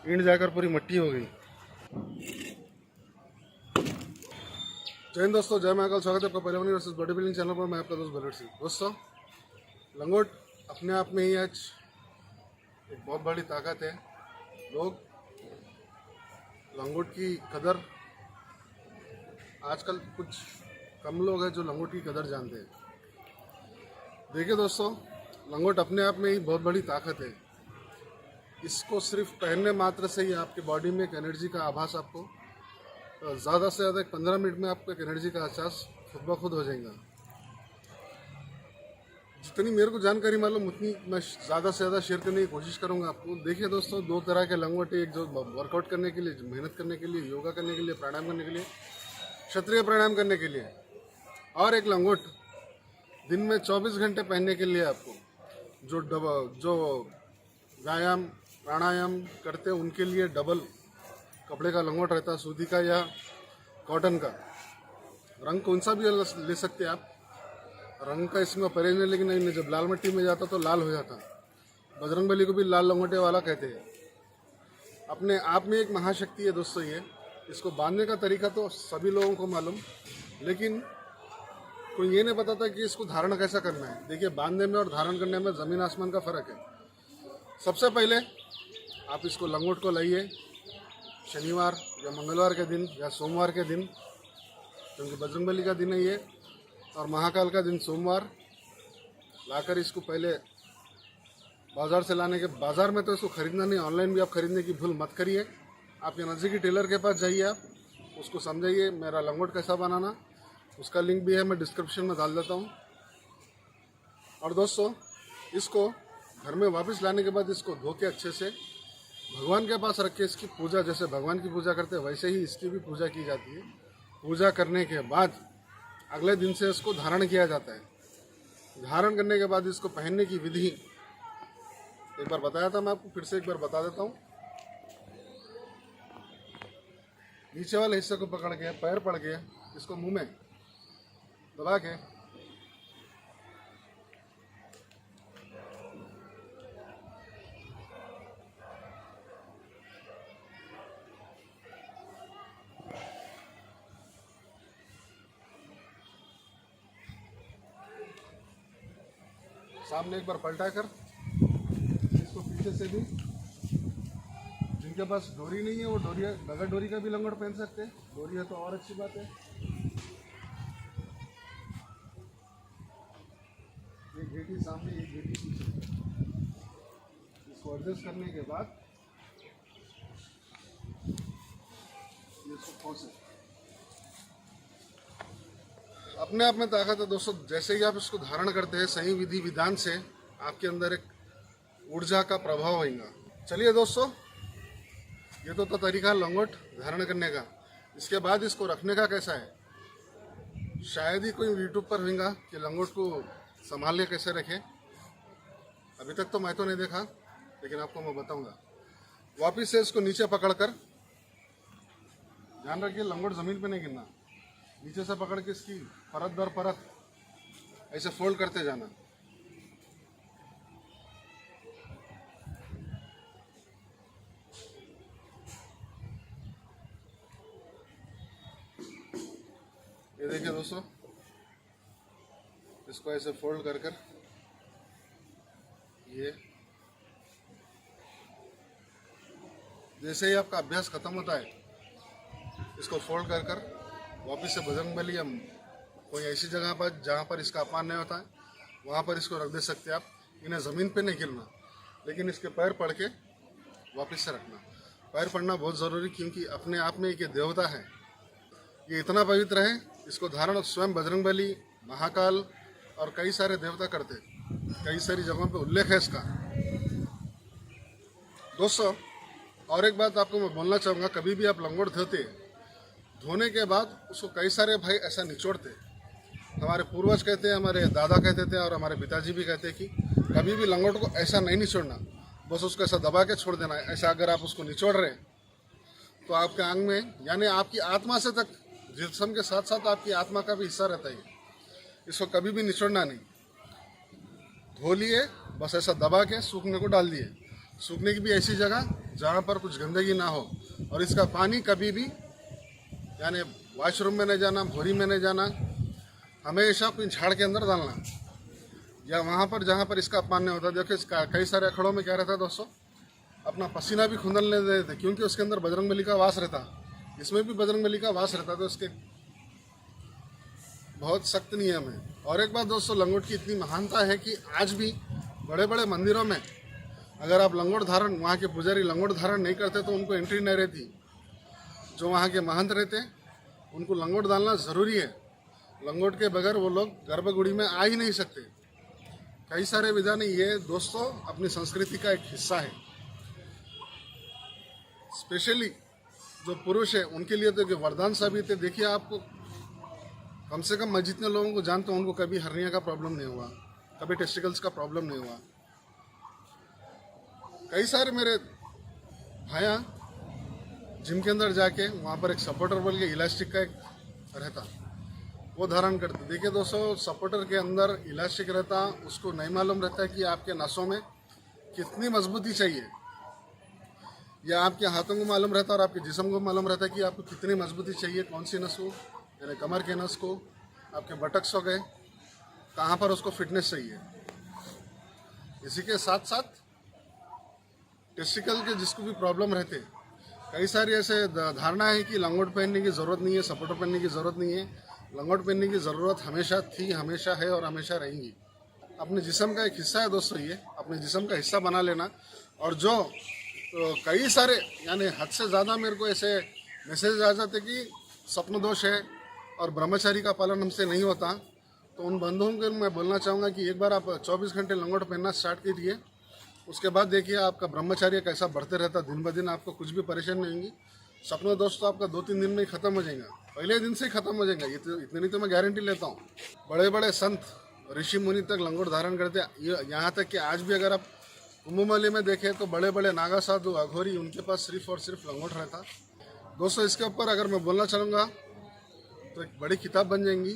ईंट जाकर पूरी मट्टी हो गई। जय हिंद दोस्तों, जय महाकाल। स्वागत है आपका पहलवानी वर्सेस बॉडी बिल्डिंग चैनल पर। मैं आपका दोस्त बलट सिंह। दोस्तों, लंगोट अपने आप में ही आज एक बहुत बड़ी ताकत है। लोग लंगोट की कदर, आजकल कुछ कम लोग हैं जो लंगोट की कदर जानते हैं। देखिए दोस्तों, लंगोट अपने आप में ही बहुत बड़ी ताकत है। इसको सिर्फ पहनने मात्र से ही आपकी बॉडी में एक एनर्जी का आभास आपको ज़्यादा से ज़्यादा 15 मिनट में आपको एक एनर्जी का एहसास खुद ब खुद हो जाएगा। जितनी मेरे को जानकारी मालूम उतनी मैं ज़्यादा से ज़्यादा शेयर करने की कोशिश करूंगा आपको। देखिए दोस्तों, दो तरह के लंगोट है। एक जो वर्कआउट करने के लिए, मेहनत करने के लिए, योगा करने के लिए, प्राणायाम करने के लिए, क्षत्रिय प्राणायाम करने के लिए, और एक लंगोट दिन में 24 घंटे पहनने के लिए आपको जो व्यायाम प्राणायाम करते हैं उनके लिए डबल कपड़े का लंगोट रहता है, सूती का या कॉटन का। रंग कौन सा भी ले सकते हैं आप। रंग का इसमें परहेज नहीं, लेकिन नहीं, जब लाल मिट्टी में जाता तो लाल हो जाता। बजरंगबली को भी लाल लंगोटे वाला कहते हैं। अपने आप में एक महाशक्ति है दोस्तों ये। इसको बांधने का तरीका तो सभी लोगों को मालूम, लेकिन कोई ये नहीं बताता कि इसको धारण कैसा करना है। देखिए, बांधने में और धारण करने में ज़मीन आसमान का फ़र्क है। सबसे पहले आप इसको लंगोट को लाइए शनिवार या मंगलवार के दिन या सोमवार के दिन, क्योंकि बजरंगबली का दिन है ये और महाकाल का दिन सोमवार। लाकर इसको पहले बाज़ार से लाने के, बाज़ार में तो इसको ख़रीदना नहीं, ऑनलाइन भी आप ख़रीदने की भूल मत करिए। आपके नज़दीकी टेलर के पास जाइए, आप उसको समझाइए मेरा लंगोट कैसा बनाना। उसका लिंक भी है, मैं डिस्क्रिप्शन में डाल देता हूँ। और दोस्तों, इसको घर में वापस लाने के बाद इसको धो के अच्छे से भगवान के पास रख के इसकी पूजा, जैसे भगवान की पूजा करते हैं वैसे ही इसकी भी पूजा की जाती है। पूजा करने के बाद अगले दिन से इसको धारण किया जाता है। धारण करने के बाद इसको पहनने की विधि एक बार बताया था मैं आपको, फिर से एक बार बता देता हूँ। नीचे वाले हिस्से को पकड़ के, पैर पड़ के, इसको मुंह में दबा के सामने एक बार पलटा कर इसको पीछे से भी, जिनके पास डोरी नहीं है वो डोरी, बगैर डोरी का भी लंगोट पहन सकते हैं। डोरी है तो और अच्छी बात है। एक घेटी सामने, एक घेटी पीछे। इसको एडजस्ट करने के बाद इसको खोसे। अपने आप में ताकत है दोस्तों। जैसे ही आप इसको धारण करते हैं सही विधि विधान से, आपके अंदर एक ऊर्जा का प्रभाव होगा। चलिए दोस्तों, ये तो तरीका लंगोट धारण करने का। इसके बाद इसको रखने का कैसा है, शायद ही कोई यूट्यूब पर होगा कि लंगोट को संभाल के कैसे रखें। अभी तक तो मैं तो नहीं देखा, लेकिन आपको मैं बताऊंगा। वापिस से इसको नीचे पकड़कर, ध्यान रखिए लंगोट ज़मीन पे नहीं गिरना। नीचे से पकड़ के इसकी परत दर परत ऐसे फोल्ड करते जाना। ये देखिए दोस्तों, इसको ऐसे फोल्ड कर कर ये, जैसे ही आपका अभ्यास खत्म होता है इसको फोल्ड कर कर वापिस से बजरंगबली या कोई ऐसी जगह पर जहाँ पर इसका अपमान नहीं होता है वहाँ पर इसको रख दे सकते हैं आप। इन्हें ज़मीन पे नहीं गिरना, लेकिन इसके पैर पड़ के वापस से रखना। पैर पड़ना बहुत ज़रूरी, क्योंकि अपने आप में एक देवता है। ये इतना पवित्र है, इसको धारण स्वयं बजरंगबली, महाकाल और कई सारे देवता करते। कई सारी जगहों पे उल्लेख है इसका। दोस्तों, और एक बात आपको मैं बोलना चाहूँगा, कभी भी आप लंगोट धोने के बाद उसको कई सारे भाई ऐसा निचोड़ते। हमारे पूर्वज कहते हैं, हमारे दादा कहते थे और हमारे पिताजी भी कहते हैं कि कभी भी लंगोट को ऐसा नहीं निचोड़ना, बस उसको ऐसा दबा के छोड़ देना है। ऐसा अगर आप उसको निचोड़ रहे हैं तो आपके अंग में, यानी आपकी आत्मा से तक, जिस्म के साथ साथ आपकी आत्मा का भी हिस्सा रहता है। इसको कभी भी निचोड़ना नहीं। धो लिए, बस ऐसा दबा के सूखने को डाल दिए। सूखने की भी ऐसी जगह जहाँ पर कुछ गंदगी ना हो, और इसका पानी कभी भी यानी वॉशरूम में नहीं जाना, भोरी में नहीं जाना, हमेशा कोई झाड़ के अंदर डालना, या वहाँ पर जहाँ पर इसका अपमान नहीं होता। देखिए कई सारे अखड़ों में क्या रहता है दोस्तों, अपना पसीना भी खुंदन ले देते क्योंकि उसके अंदर बजरंगबली का वास रहता, इसमें भी बजरंगबली का वास रहता, तो उसके बहुत सख्त नियम है। और एक बात दोस्तों, लंगोट की इतनी महानता है कि आज भी बड़े बड़े मंदिरों में अगर आप लंगोट धारण, वहाँ के पुजारी लंगोट धारण नहीं करते तो उनको एंट्री नहीं रहती। जो वहाँ के महंत रहते उनको लंगोट डालना ज़रूरी है। लंगोट के बगैर वो लोग गर्भगुड़ी में आ ही नहीं सकते। कई सारे विधान, ये दोस्तों अपनी संस्कृति का एक हिस्सा है। स्पेशली जो पुरुष है उनके लिए तो वरदान साबित है। देखिए आपको, कम से कम मैं जितने लोगों को जानता हूँ उनको कभी हर्निया का प्रॉब्लम नहीं हुआ, कभी टेस्टिकल्स का प्रॉब्लम नहीं हुआ। कई सारे मेरे भाया जिम के अंदर जाके वहाँ पर एक सपोर्टर बोल के इलास्टिक का एक रहता, वो धारण करते। देखिए दोस्तों, सपोर्टर के अंदर इलास्टिक रहता, उसको नहीं मालूम रहता है कि आपके नसों में कितनी मजबूती चाहिए, या आपके हाथों को मालूम रहता है और आपके जिस्म को मालूम रहता है कि आपको कितनी मजबूती चाहिए, कौन सी नस को, यानी कमर के नस को, आपके बटक्स हो गए, कहाँ पर उसको फिटनेस चाहिए। इसी के साथ साथ टेस्टिकल के जिसको भी प्रॉब्लम रहते, कई सारी ऐसे धारणा है कि लंगोट पहनने की ज़रूरत नहीं है, सपोर्टर पहनने की ज़रूरत नहीं है। लंगोट पहनने की ज़रूरत हमेशा थी, हमेशा है और हमेशा रहेंगी। अपने जिस्म का एक हिस्सा है दोस्तों, ये अपने जिस्म का हिस्सा बना लेना। और जो तो कई सारे यानी हद से ज़्यादा मेरे को ऐसे मैसेज आ जाते कि स्वप्न दोष है और ब्रह्मचारी का पालन हमसे नहीं होता, तो उन बंधुओं को मैं बोलना चाहूँगा कि एक बार आप 24 घंटे लंगोट पहनना स्टार्ट कीजिए। उसके बाद देखिए आपका ब्रह्मचार्य कैसा बढ़ते रहता, दिन ब दिन आपको कुछ भी परेशानी नहीं होगी। स्वप्न दोष तो आपका 2-3 दिन में ही खत्म हो जाएगा, पहले दिन से ही खत्म हो जाएगा। ये तो इतनी तो मैं गारंटी लेता हूँ। बड़े बड़े संत ऋषि मुनि तक लंगोट धारण करते, यहाँ तक कि आज भी अगर आप कुंभमेले में देखें तो बड़े बड़े नागा साधु अघोरी, उनके पास सिर्फ और सिर्फ लंगोट रहता। दोस्तों इसके ऊपर अगर मैं बोलना चाहूँगा तो एक बड़ी किताब बन जाएंगी।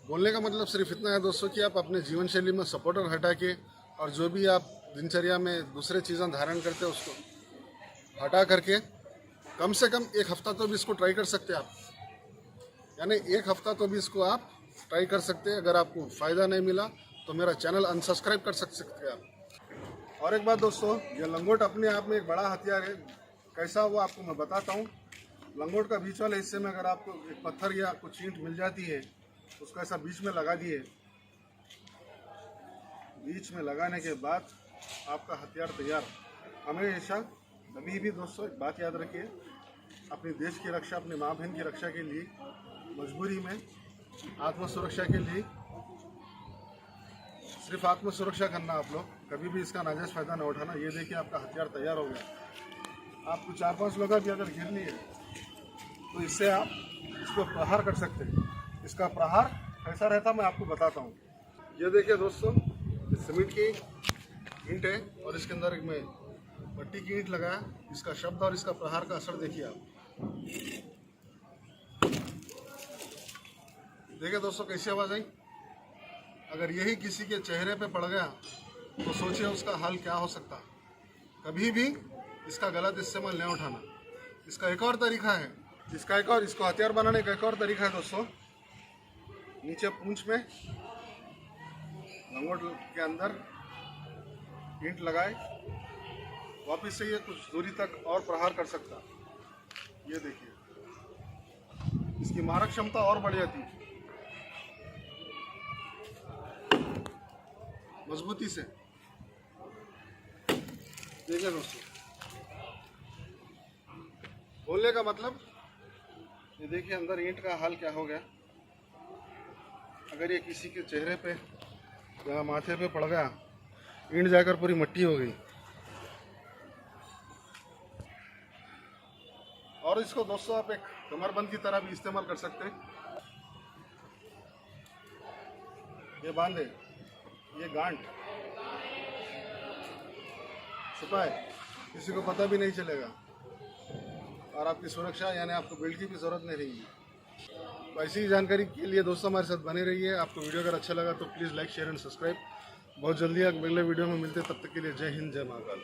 बोलने का मतलब सिर्फ इतना है दोस्तों कि आप अपने जीवन शैली में सपोर्टर हटा के और जो भी आप दिनचर्या में दूसरे चीज़ें धारण करते हैं उसको हटा करके कम से कम एक हफ्ता तो भी इसको ट्राई कर सकते हैं आप, यानी एक हफ्ता तो भी इसको आप ट्राई कर सकते हैं। अगर आपको फ़ायदा नहीं मिला तो मेरा चैनल अनसब्सक्राइब कर सकते हैं आप। और एक बात दोस्तों, ये लंगोट अपने आप में एक बड़ा हथियार है। कैसा वो आपको मैं बताता हूँ। लंगोट का बीच वाले हिस्से में अगर आपको एक पत्थर या कुछ ईंट मिल जाती है, उसको ऐसा बीच में लगा दिए। बीच में लगाने के बाद आपका हथियार तैयार। हमेशा कभी भी दोस्तों एक बात याद रखिए, अपने देश की रक्षा, अपनी माँ बहन की रक्षा के लिए, मजबूरी में आत्म सुरक्षा के लिए सिर्फ आत्म सुरक्षा करना। आप लोग कभी भी इसका नाजायज फ़ायदा न उठाना। ये देखिए आपका हथियार तैयार हो गया। आपको 4-5 लोग भी अगर गिर लिए तो इससे आप इसको प्रहार कर सकते हैं। इसका प्रहार कैसा रहता मैं आपको बताता हूँ। ये देखिए दोस्तों, सीमेंट की ईंट है और इसके अंदर एक मैं मट्टी की ईंट लगाया। इसका शब्द और इसका प्रहार का असर देखिए आप। देखिए दोस्तों कैसी आवाज़ आई। अगर यही किसी के चेहरे पे पड़ गया तो सोचिए उसका हाल क्या हो सकता। कभी भी इसका गलत इस्तेमाल नहीं उठाना। इसका एक और तरीका है, इसको हथियार बनाने का एक और तरीका है दोस्तों। नीचे पूंछ में लंगोट के अंदर ईंट लगाए, वापस से ये कुछ दूरी तक और प्रहार कर सकता। ये देखिए, इसकी मारक क्षमता और बढ़ जाती मजबूती से। देखिए दोस्तों, बोलने का मतलब ये देखिए अंदर ईंट का हाल क्या हो गया। अगर ये किसी के चेहरे पे या माथे पे पड़ गया, ईंट जाकर पूरी मिट्टी हो गई। और इसको दोस्तों आप एक कमरबंद की तरह भी इस्तेमाल कर सकते हैं। ये बांधे, ये गांठ छुपाए, किसी को पता भी नहीं चलेगा और आपकी सुरक्षा यानी आपको बेल्ट की भी ज़रूरत नहीं रहेगी। ऐसी ही जानकारी के लिए दोस्तों हमारे साथ बने रहिए। आपको वीडियो अगर अच्छा लगा तो please like, share and subscribe. बहुत जल्दी अगले वीडियो में मिलते हैं, तब तक के लिए जय हिंद जय महाकाल।